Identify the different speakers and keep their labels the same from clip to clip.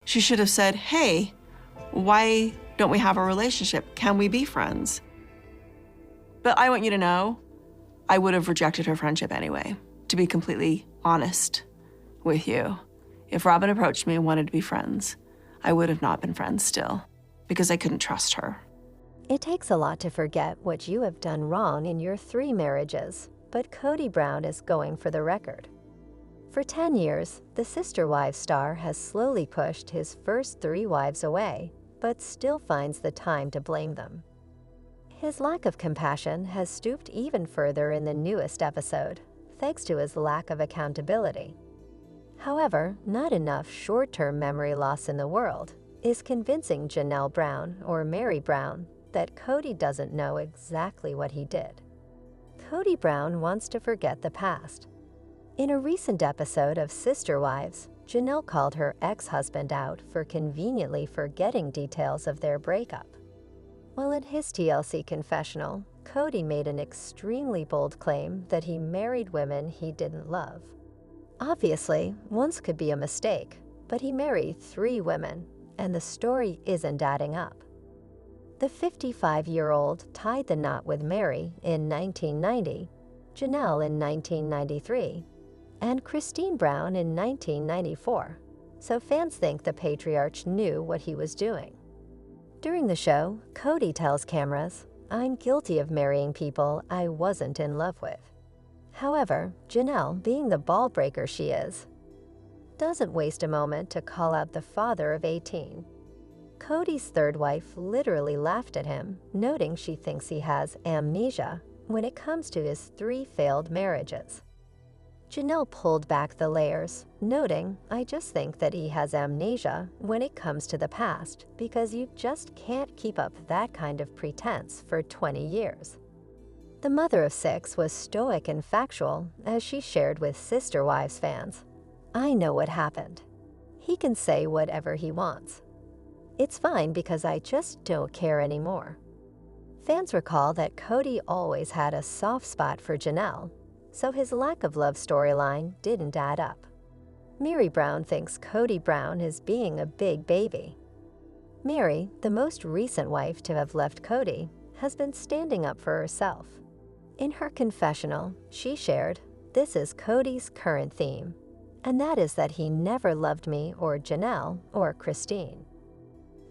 Speaker 1: She should have said, hey, why don't we have a relationship? Can we be friends? But I want you to know, I would have rejected her friendship anyway, to be completely honest with you. If Robin approached me and wanted to be friends, I would have not been friends still, because I couldn't trust her.
Speaker 2: It takes a lot to forget what you have done wrong in your 3 marriages, but Kody Brown is going for the record. For 10 years, the Sister Wives star has slowly pushed his first 3 wives away, but still finds the time to blame them. His lack of compassion has stooped even further in the newest episode, thanks to his lack of accountability. However, not enough short-term memory loss in the world is convincing Janelle Brown or Mary Brown that Kody doesn't know exactly what he did. Kody Brown wants to forget the past. In a recent episode of Sister Wives, Janelle called her ex-husband out for conveniently forgetting details of their breakup. While in his TLC confessional, Kody made an extremely bold claim that he married women he didn't love. Obviously, once could be a mistake, but he married 3 women, and the story isn't adding up. The 55-year-old tied the knot with Mary in 1990, Janelle in 1993, and Christine Brown in 1994, so fans think the patriarch knew what he was doing. During the show, Kody tells cameras, "I'm guilty of marrying people I wasn't in love with." However, Janelle, being the ball breaker she is, doesn't waste a moment to call out the father of 18. Kody's 3rd wife literally laughed at him, noting she thinks he has amnesia when it comes to his 3 failed marriages. Janelle pulled back the layers, noting, "I just think that he has amnesia when it comes to the past because you just can't keep up that kind of pretense for 20 years. The mother of 6 was stoic and factual as she shared with Sister Wives fans, "I know what happened. He can say whatever he wants. It's fine because I just don't care anymore." Fans recall that Kody always had a soft spot for Janelle, so his lack of love storyline didn't add up. Mary Brown thinks Kody Brown is being a big baby. Mary, the most recent wife to have left Kody, has been standing up for herself. In her confessional, she shared, "This is Kody's current theme, and that is that he never loved me or Janelle or Christine."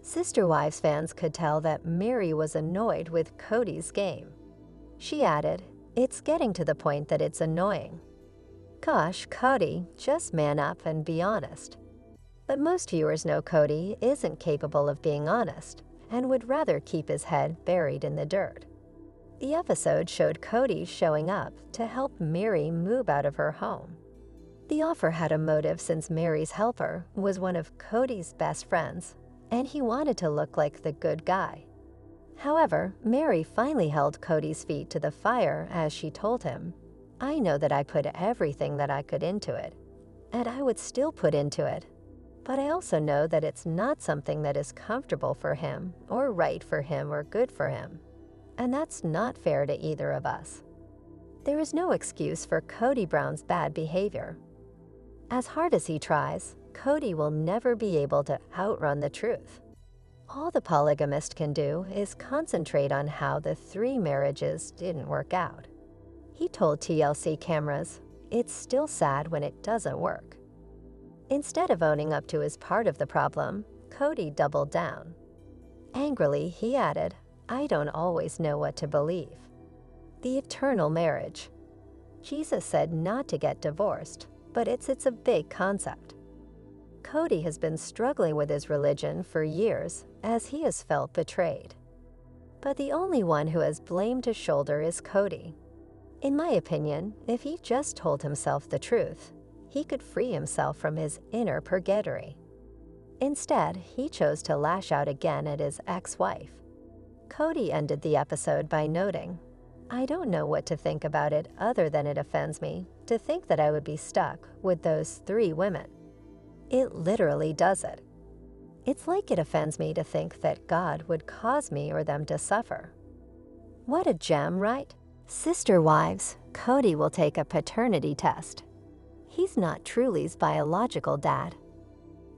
Speaker 2: Sister Wives fans could tell that Mary was annoyed with Kody's game. She added, "It's getting to the point that it's annoying. Gosh, Kody, just man up and be honest." But most viewers know Kody isn't capable of being honest and would rather keep his head buried in the dirt. The episode showed Kody showing up to help Mary move out of her home. The offer had a motive since Mary's helper was one of Kody's best friends, and he wanted to look like the good guy. However, Mary finally held Kody's feet to the fire as she told him, "I know that I put everything that I could into it, and I would still put into it, but I also know that it's not something that is comfortable for him or right for him or good for him, and that's not fair to either of us." There is no excuse for Kody Brown's bad behavior. As hard as he tries, Kody will never be able to outrun the truth. All the polygamist can do is concentrate on how the 3 marriages didn't work out. He told TLC cameras, "It's still sad when it doesn't work." Instead of owning up to his part of the problem, Kody doubled down. Angrily, he added, "I don't always know what to believe." The eternal marriage. Jesus said not to get divorced, but it's a big concept. Kody has been struggling with his religion for years as he has felt betrayed. But the only one who has blame to shoulder is Kody. In my opinion, if he just told himself the truth, he could free himself from his inner purgatory. Instead, he chose to lash out again at his ex-wife. Kody ended the episode by noting, "I don't know what to think about it other than it offends me to think that I would be stuck with those 3 women. It literally does it. It's like it offends me to think that God would cause me or them to suffer." What a gem, right? Sister Wives, Kody will take a paternity test. He's not Truly's biological dad.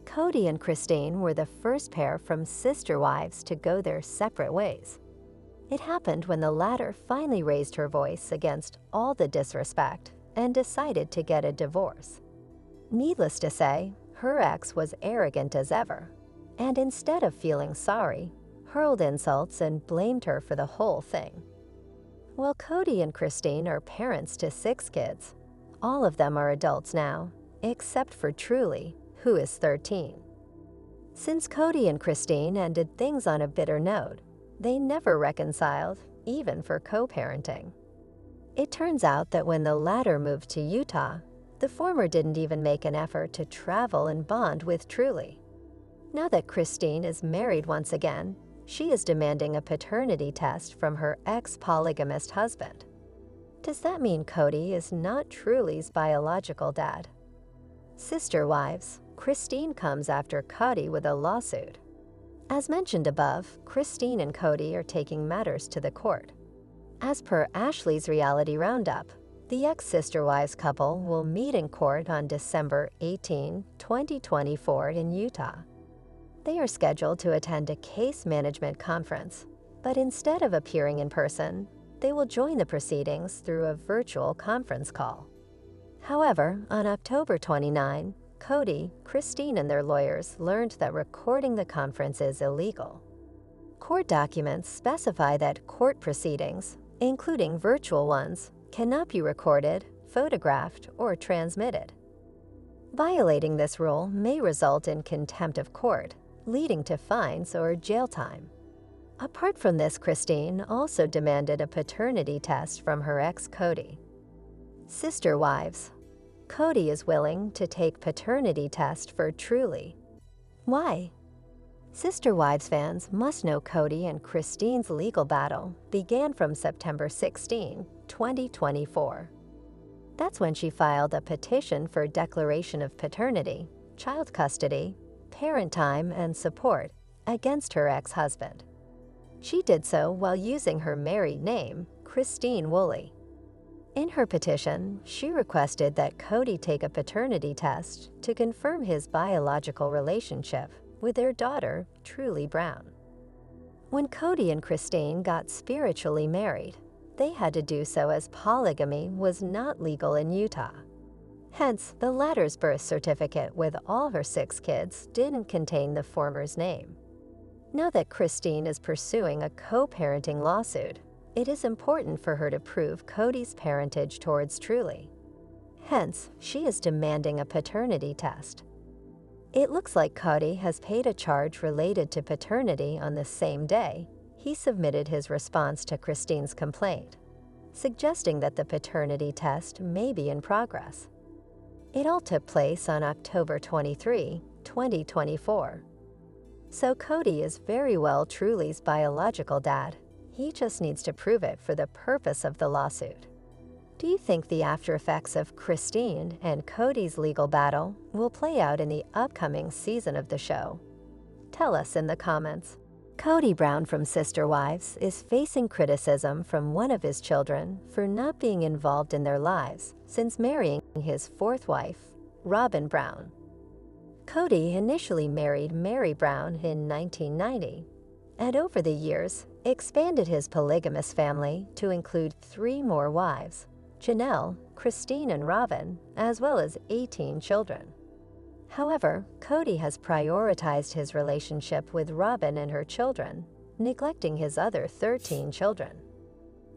Speaker 2: Kody and Christine were the first pair from sister wives to go their separate ways. It happened when the latter finally raised her voice against all the disrespect and decided to get a divorce. Needless to say, her ex was arrogant as ever, and instead of feeling sorry, hurled insults and blamed her for the whole thing. While Kody and Christine are parents to 6 kids, all of them are adults now, except for Truly, who is 13. Since Kody and Christine ended things on a bitter note, they never reconciled, even for co-parenting. It turns out that when the latter moved to Utah, the former didn't even make an effort to travel and bond with Truly. Now that Christine is married once again, she is demanding a paternity test from her ex-polygamist husband. Does that mean Kody is not Truly's biological dad? Sister wives, Christine comes after Kody with a lawsuit. As mentioned above, Christine and Kody are taking matters to the court. As per Ashley's reality roundup, the ex-sister wives couple will meet in court on December 18, 2024 in Utah. They are scheduled to attend a case management conference, but instead of appearing in person, they will join the proceedings through a virtual conference call. However, on October 29, Kody, Christine, and their lawyers learned that recording the conference is illegal. Court documents specify that court proceedings, including virtual ones, cannot be recorded, photographed, or transmitted. Violating this rule may result in contempt of court, leading to fines or jail time. Apart from this, Christine also demanded a paternity test from her ex Kody. Sister wives. Kody is willing to take paternity test for Truly. Why? Sister Wives fans must know Kody and Christine's legal battle began from September 16, 2024. That's when she filed a petition for declaration of paternity, child custody, parent time, and support against her ex-husband. She did so while using her married name, Christine Woolley. In her petition, she requested that Kody take a paternity test to confirm his biological relationship with their daughter, Truly Brown. When Kody and Christine got spiritually married, they had to do so as polygamy was not legal in Utah. Hence, the latter's birth certificate with all her 6 kids didn't contain the former's name. Now that Christine is pursuing a co-parenting lawsuit, it is important for her to prove Kody's parentage towards Truly. Hence, she is demanding a paternity test. It looks like Kody has paid a charge related to paternity on the same day he submitted his response to Christine's complaint, suggesting that the paternity test may be in progress. It all took place on October 23, 2024. So Kody is very well Truly's biological dad. He just needs to prove it for the purpose of the lawsuit. Do you think the after effects of Christine and Kody's legal battle will play out in the upcoming season of the show? Tell us in the comments. Kody Brown from Sister Wives is facing criticism from one of his children for not being involved in their lives since marrying his 4th wife, Robin Brown. Kody initially married Mary Brown in 1990, and over the years expanded his polygamous family to include 3 more wives, Janelle, Christine, and Robin, as well as 18 children. However, Kody has prioritized his relationship with Robin and her children, neglecting his other 13 children.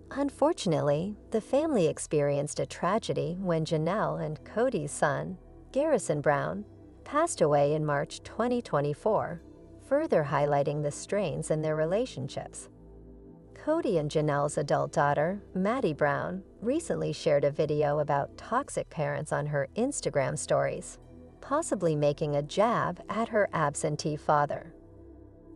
Speaker 2: Unfortunately, the family experienced a tragedy when Janelle and Kody's son, Garrison Brown, passed away in March 2024, further highlighting the strains in their relationships. Kody and Janelle's adult daughter, Maddie Brown, recently shared a video about toxic parents on her Instagram stories, possibly making a jab at her absentee father.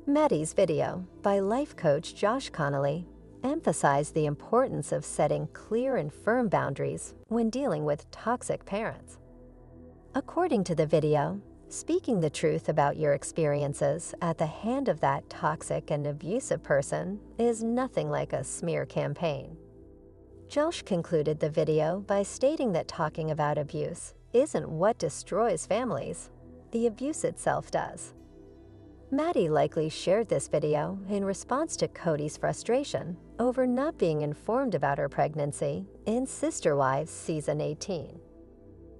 Speaker 2: Maddie's video, by life coach Josh Connolly, emphasized the importance of setting clear and firm boundaries when dealing with toxic parents. According to the video, speaking the truth about your experiences at the hand of that toxic and abusive person is nothing like a smear campaign. Josh concluded the video by stating that talking about abuse isn't what destroys families. The the abuse itself does. Maddie likely shared this video in response to Kody's frustration over not being informed about her pregnancy in Sister Wives Season 18.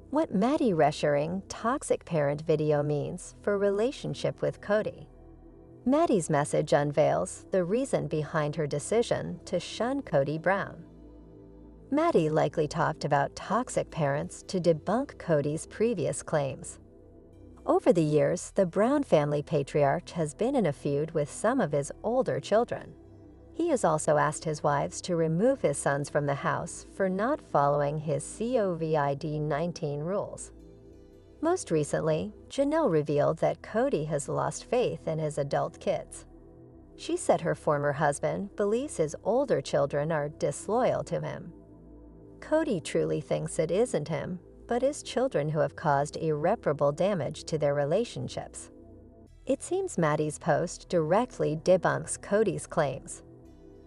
Speaker 2: What Maddie Reschuring toxic parent video means for relationship with Kody. Maddie's message unveils the reason behind her decision to shun Kody Brown. Maddie likely talked about toxic parents to debunk Kody's previous claims. Over the years, the Brown family patriarch has been in a feud with some of his older children. He has also asked his wives to remove his sons from the house for not following his COVID-19 rules. Most recently, Janelle revealed that Kody has lost faith in his adult kids. She said her former husband believes his older children are disloyal to him. Kody truly thinks it isn't him, but his children who have caused irreparable damage to their relationships. It seems Maddie's post directly debunks Kody's claims.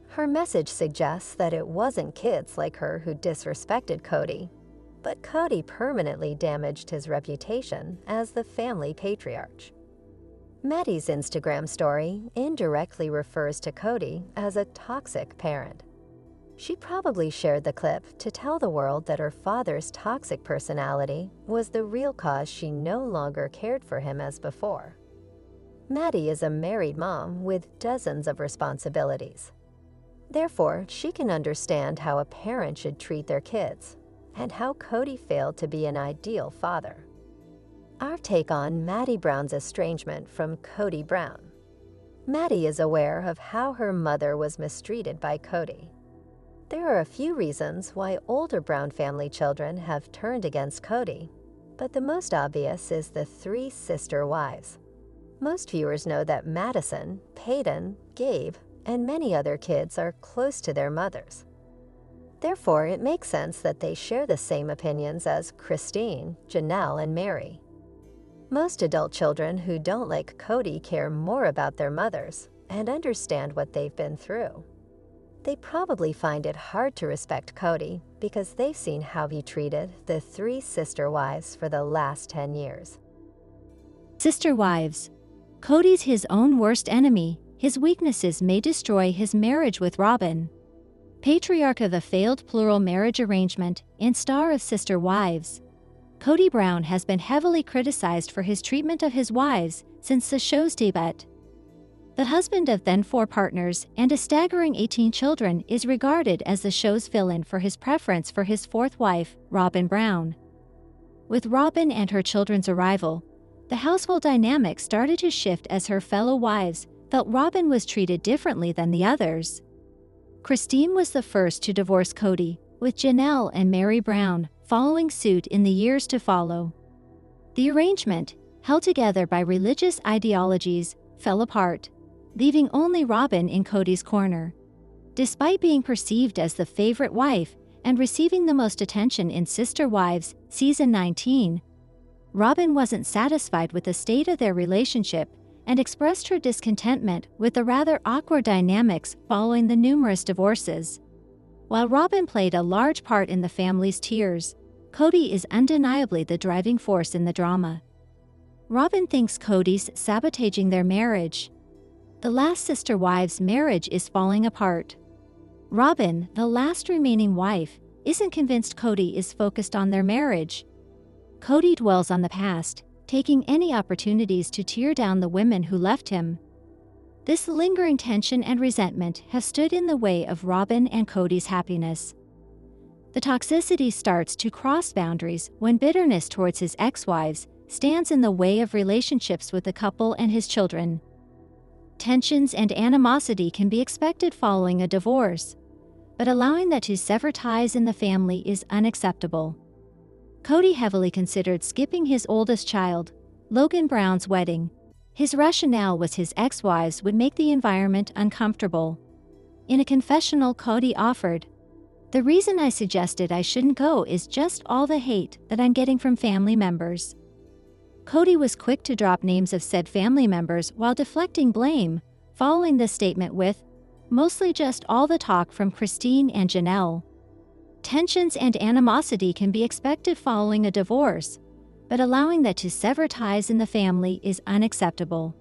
Speaker 2: Her message suggests that it wasn't kids like her who disrespected Kody, but Kody permanently damaged his reputation as the family patriarch. Maddie's Instagram story indirectly refers to Kody as a toxic parent. She probably shared the clip to tell the world that her father's toxic personality was the real cause she no longer cared for him as before. Maddie is a married mom with dozens of responsibilities. Therefore, she can understand how a parent should treat their kids and how Kody failed to be an ideal father. Our take on Maddie Brown's estrangement from Kody Brown. Maddie is aware of how her mother was mistreated by Kody. There are a few reasons why older Brown family children have turned against Kody, but the most obvious is the 3 sister wives. Most viewers know that Madison, Peyton, Gabe, and many other kids are close to their mothers. Therefore, it makes sense that they share the same opinions as Christine, Janelle, and Mary. Most adult children who don't like Kody care more about their mothers and understand what they've been through. They probably find it hard to respect Kody because they've seen how he treated the 3 sister wives for the last 10 years.
Speaker 3: Sister Wives. Kody's his own worst enemy. His weaknesses may destroy his marriage with Robin. Patriarch of a failed plural marriage arrangement and star of Sister Wives. Kody Brown has been heavily criticized for his treatment of his wives since the show's debut. The husband of then 4 partners and a staggering 18 children is regarded as the show's villain for his preference for his 4th wife, Robin Brown. With Robin and her children's arrival, the household dynamic started to shift as her fellow wives felt Robin was treated differently than the others. Christine was the first to divorce Kody, with Janelle and Mary Brown following suit in the years to follow. The arrangement, held together by religious ideologies, fell apart, leaving only Robin in Kody's corner. Despite being perceived as the favorite wife and receiving the most attention in Sister Wives Season 19, Robin wasn't satisfied with the state of their relationship and expressed her discontentment with the rather awkward dynamics following the numerous divorces. While Robin played a large part in the family's tears, Kody is undeniably the driving force in the drama. Robin thinks Kody's sabotaging their marriage. The last Sister Wives' marriage is falling apart. Robin, the last remaining wife, isn't convinced Kody is focused on their marriage. Kody dwells on the past, taking any opportunities to tear down the women who left him. This lingering tension and resentment have stood in the way of Robin and Kody's happiness. The toxicity starts to cross boundaries when bitterness towards his ex-wives stands in the way of relationships with the couple and his children. Tensions and animosity can be expected following a divorce, but allowing that to sever ties in the family is unacceptable. Kody heavily considered skipping his oldest child, Logan Brown's wedding. His rationale was his ex-wives would make the environment uncomfortable. In a confessional Kody offered, "The reason I suggested I shouldn't go is just all the hate that I'm getting from family members." Kody was quick to drop names of said family members while deflecting blame, following this statement with, "Mostly just all the talk from Christine and Janelle." Tensions and animosity can be expected following a divorce, but allowing that to sever ties in the family is unacceptable.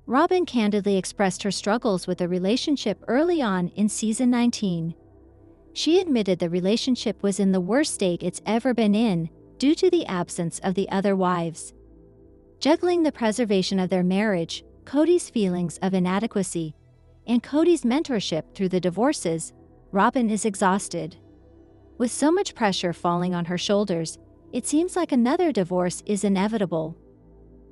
Speaker 3: Robin candidly expressed her struggles with the relationship early on in season 19. She admitted the relationship was in the worst state it's ever been in, due to the absence of the other wives. Juggling the preservation of their marriage, Kody's feelings of inadequacy, and Kody's mentorship through the divorces, Robin is exhausted. With so much pressure falling on her shoulders, it seems like another divorce is inevitable.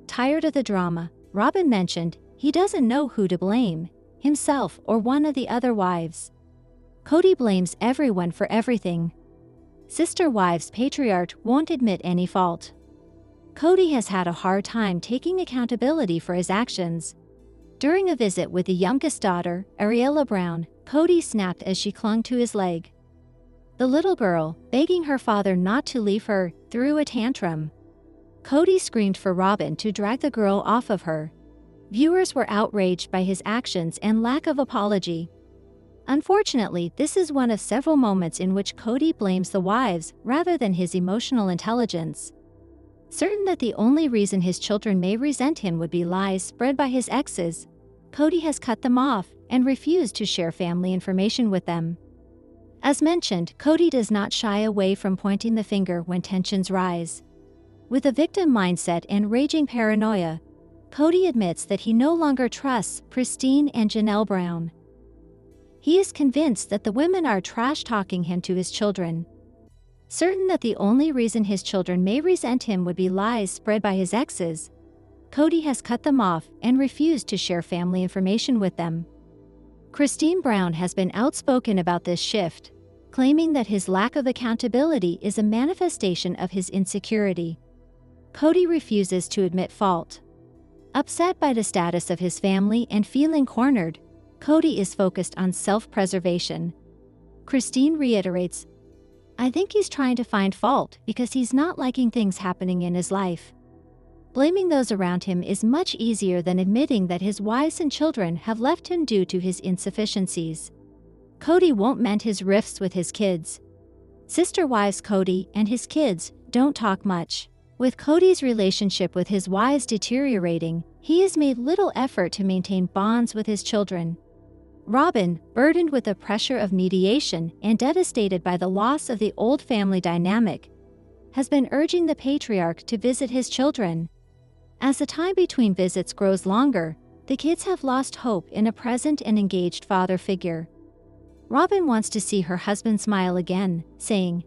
Speaker 3: Tired of the drama, Robin mentioned he doesn't know who to blame, himself or one of the other wives. Kody blames everyone for everything. Sister Wives patriarch won't admit any fault. Kody has had a hard time taking accountability for his actions. During a visit with the youngest daughter, Ariella Brown, Kody snapped as she clung to his leg. The little girl, begging her father not to leave her, threw a tantrum. Kody screamed for Robin to drag the girl off of her. Viewers were outraged by his actions and lack of apology. Unfortunately, this is one of several moments in which Kody blames the wives rather than his emotional intelligence. Certain that the only reason his children may resent him would be lies spread by his exes, Kody has cut them off and refused to share family information with them. As mentioned, Kody does not shy away from pointing the finger when tensions rise. With a victim mindset and raging paranoia, Kody admits that he no longer trusts Christine and Janelle Brown. He is convinced that the women are trash-talking him to his children. Certain that the only reason his children may resent him would be lies spread by his exes, Kody has cut them off and refused to share family information with them. Christine Brown has been outspoken about this shift, claiming that his lack of accountability is a manifestation of his insecurity. Kody refuses to admit fault. Upset by the status of his family and feeling cornered, Kody is focused on self-preservation. Christine reiterates, "I think he's trying to find fault because he's not liking things happening in his life." Blaming those around him is much easier than admitting that his wives and children have left him due to his insufficiencies. Kody won't mend his rifts with his kids. Sister Wives Kody and his kids don't talk much. With Kody's relationship with his wives deteriorating, he has made little effort to maintain bonds with his children. Robin, burdened with the pressure of mediation and devastated by the loss of the old family dynamic, has been urging the patriarch to visit his children. As the time between visits grows longer, the kids have lost hope in a present and engaged father figure. Robin wants to see her husband smile again, saying,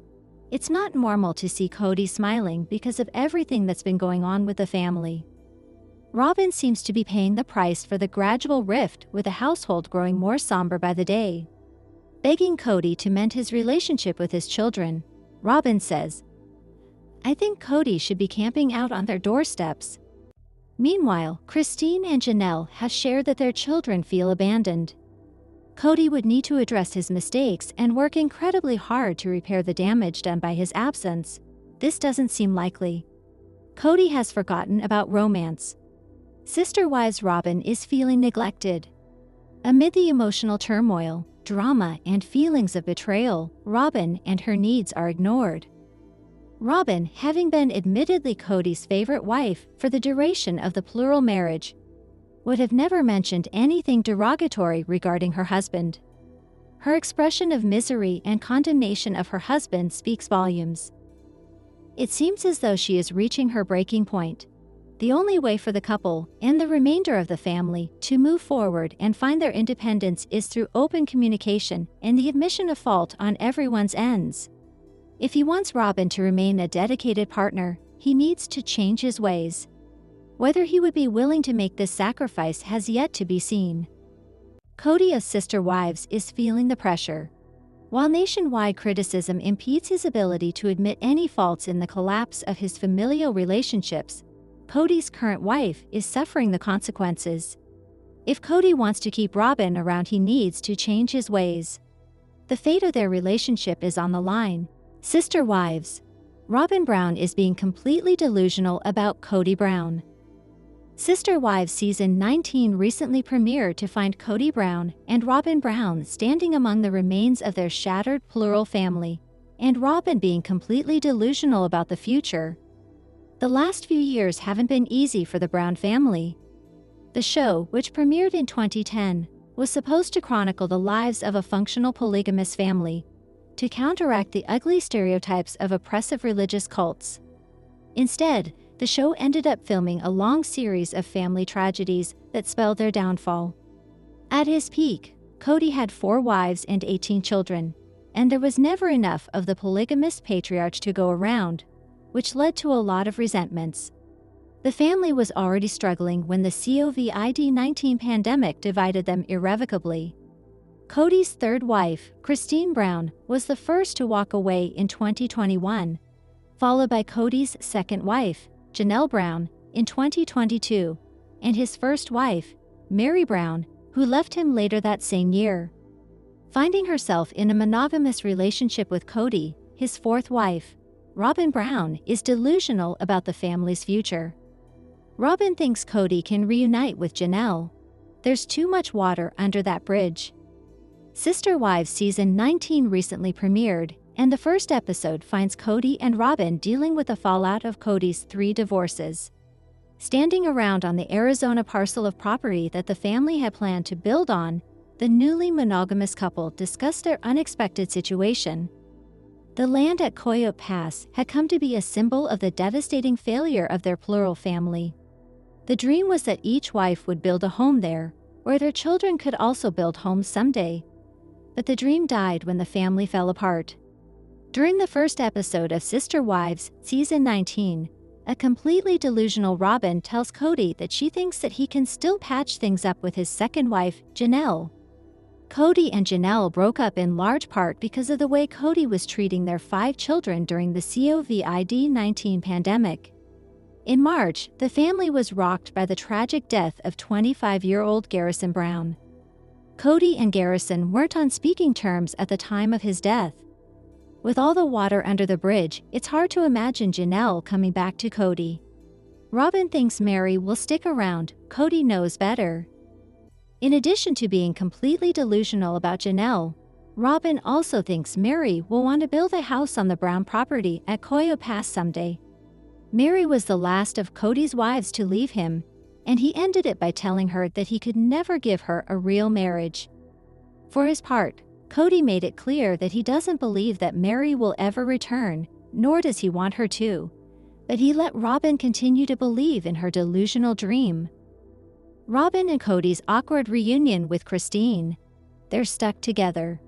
Speaker 3: "It's not normal to see Kody smiling because of everything that's been going on with the family." Robin seems to be paying the price for the gradual rift, with the household growing more somber by the day. Begging Kody to mend his relationship with his children, Robin says, "I think Kody should be camping out on their doorsteps." Meanwhile, Christine and Janelle have shared that their children feel abandoned. Kody would need to address his mistakes and work incredibly hard to repair the damage done by his absence. This doesn't seem likely. Kody has forgotten about romance. Sister Wives Robin is feeling neglected. Amid the emotional turmoil, drama, and feelings of betrayal, Robin and her needs are ignored. Robin, having been admittedly Kody's favorite wife for the duration of the plural marriage, would have never mentioned anything derogatory regarding her husband. Her expression of misery and condemnation of her husband speaks volumes. It seems as though she is reaching her breaking point. The only way for the couple and the remainder of the family to move forward and find their independence is through open communication and the admission of fault on everyone's ends. If he wants Robin to remain a dedicated partner, he needs to change his ways. Whether he would be willing to make this sacrifice has yet to be seen. Kody of Sister Wives is feeling the pressure. While nationwide criticism impedes his ability to admit any faults in the collapse of his familial relationships, Kody's current wife is suffering the consequences. If Kody wants to keep Robin around, he needs to change his ways. The fate of their relationship is on the line. Sister Wives. Robin Brown is being completely delusional about Kody Brown. Sister Wives Season 19 recently premiered to find Kody Brown and Robin Brown standing among the remains of their shattered plural family, and Robin being completely delusional about the future. The last few years haven't been easy for the Brown family. The show, which premiered in 2010, was supposed to chronicle the lives of a functional polygamous family, to counteract the ugly stereotypes of oppressive religious cults. Instead, the show ended up filming a long series of family tragedies that spelled their downfall. At his peak, Kody had 4 wives and 18 children, and there was never enough of the polygamous patriarch to go around, which led to a lot of resentments. The family was already struggling when the COVID-19 pandemic divided them irrevocably. Kody's 3rd wife, Kody Brown, was the first to walk away in 2021, followed by Kody's 2nd wife, Janelle Brown, in 2022, and his first wife, Meri Brown, who left him later that same year. Finding herself in a monogamous relationship with Kody, his 4th wife, Robyn Brown is delusional about the family's future. Robyn thinks Kody can reunite with Janelle. There's too much water under that bridge. Sister Wives Season 19 recently premiered, and the first episode finds Kody and Robyn dealing with the fallout of Kody's 3 divorces. Standing around on the Arizona parcel of property that the family had planned to build on, the newly monogamous couple discussed their unexpected situation. The land at Coyote Pass had come to be a symbol of the devastating failure of their plural family. The dream was that each wife would build a home there, where their children could also build homes someday. But the dream died when the family fell apart. During the first episode of Sister Wives, Season 19, a completely delusional Robyn tells Kody that she thinks that he can still patch things up with his 2nd wife, Janelle. Kody and Janelle broke up in large part because of the way Kody was treating their 5 children during the COVID-19 pandemic. In March, the family was rocked by the tragic death of 25-year-old Garrison Brown. Kody and Garrison weren't on speaking terms at the time of his death. With all the water under the bridge, it's hard to imagine Janelle coming back to Kody. Robyn thinks Meri will stick around. Kody knows better. In addition to being completely delusional about Janelle, Robyn also thinks Meri will want to build a house on the Brown property at Coyote Pass someday. Meri was the last of Kody's wives to leave him, and he ended it by telling her that he could never give her a real marriage. For his part, Kody made it clear that he doesn't believe that Meri will ever return, nor does he want her to, but he let Robyn continue to believe in her delusional dream. Robyn and Kody's awkward reunion with Christine. They're stuck together.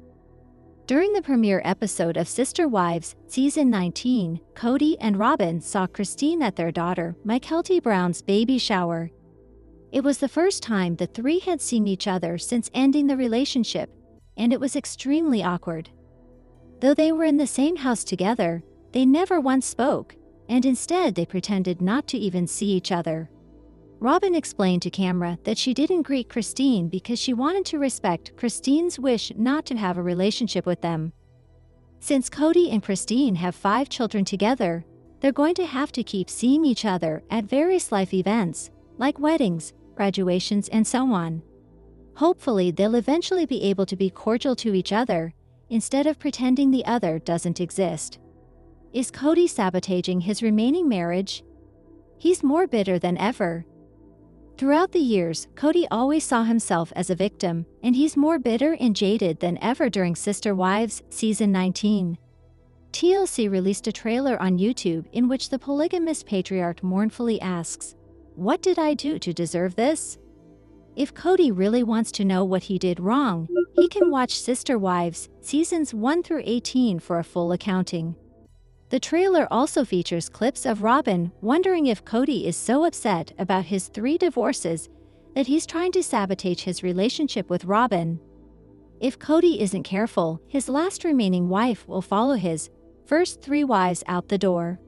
Speaker 3: During the premiere episode of Sister Wives, Season 19, Kody and Robyn saw Christine at their daughter, Kody Brown's baby shower. It was the first time the 3 had seen each other since ending the relationship, and it was extremely awkward. Though they were in the same house together, they never once spoke, and instead they pretended not to even see each other. Robyn explained to camera that she didn't greet Christine because she wanted to respect Christine's wish not to have a relationship with them. Since Kody and Christine have 5 children together, they're going to have to keep seeing each other at various life events, like weddings, graduations, and so on. Hopefully, they'll eventually be able to be cordial to each other, instead of pretending the other doesn't exist. Is Kody sabotaging his remaining marriage? He's more bitter than ever. Throughout the years, Kody always saw himself as a victim, and he's more bitter and jaded than ever during Sister Wives, Season 19. TLC released a trailer on YouTube in which the polygamous patriarch mournfully asks, "What did I do to deserve this?" If Kody really wants to know what he did wrong, he can watch Sister Wives, Seasons 1 through 18 for a full accounting. The trailer also features clips of Robyn wondering if Kody is so upset about his 3 divorces that he's trying to sabotage his relationship with Robyn. If Kody isn't careful, his last remaining wife will follow his first 3 wives out the door.